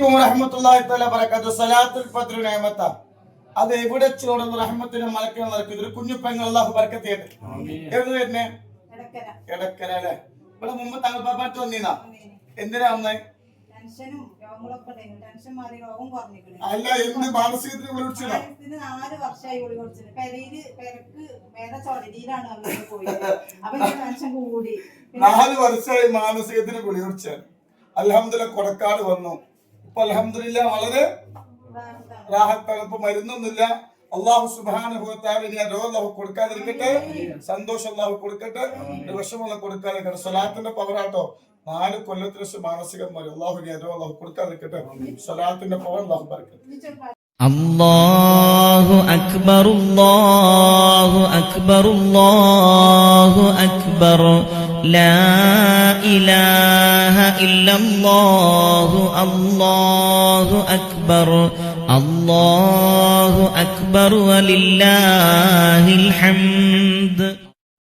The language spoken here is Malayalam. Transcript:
അലൈക്കും വറഹ്മത്തുള്ളാഹി തആല ബറകാതുഹു. സലാത്തുൽ ഫജ്ർ നിഅമത്ത. അത് എവിടെ ചോടുന്ന റഹ്മത്തിന്റെ മലക്കൾ നടക്കുന്നത്. ഒരു കുഞ്ഞു പെങ്ങൾ അല്ലാഹു ബർക്കത്ത് ചെയ്യട്ടെ. എവിടെ വരുന്നേ? എടക്കര അല്ലേ? ഇവിടെ മുമ്പ് തങ്ങൾ പാപ്പാട്ട് വന്നീനാ. എന്തിനാ വന്നേ? അല്ല, എന്ത് മാനസികത്തിന് വിളിച്ചില്ല? 4 വർഷമായി വിളിച്ചിട്ട് പെരയില് പെരക്ക് വേറെ ചൊടരിയിലാണ് പോയത്. അപ്പൊ ടെൻഷൻ കൂടി. 4 വർഷമായി മാനസികത്തിന് ഗുളി കുടിച്ചാൽ. അൽഹംദുലില്ലാഹ് കൊടക്കാട് വന്നു. ഇപ്പൊ അൽഹംദുലില്ലാഹ് വളരെ റാഹത്താണ്. ഇപ്പൊ മരുന്നൊന്നുമില്ല. അല്ലാഹു സുബ്ഹാനഹു വ തആല ഇനി രോഗം കൊടുക്കാതിരിക്കട്ടെ, സന്തോഷം അല്ലാഹു കൊടുക്കട്ടെ, വിഷമം കൊടുക്കാതിരിക്കട്ടെ. സ്വലാത്തിന്റെ പവറാട്ടോ. 4 കൊല്ലത്തിന് ശേഷം മാനസികം മാറി. അല്ലാഹു ഇനി രോഗം കൊടുക്കാതിരിക്കട്ടെ. സ്വലാത്തിന്റെ പവർ അല്ലാഹു ബർക്കത്ത്. അല്ലാഹു അക്ബർ അല്ലാഹു അക്ബർ അല്ലാഹു അക്ബർ ലാ ഇലാഹ ഇല്ലല്ലാഹു അല്ലാഹു അക്ബർ അല്ലാഹു അക്ബർ വലില്ലാഹിൽ ഹംദ്.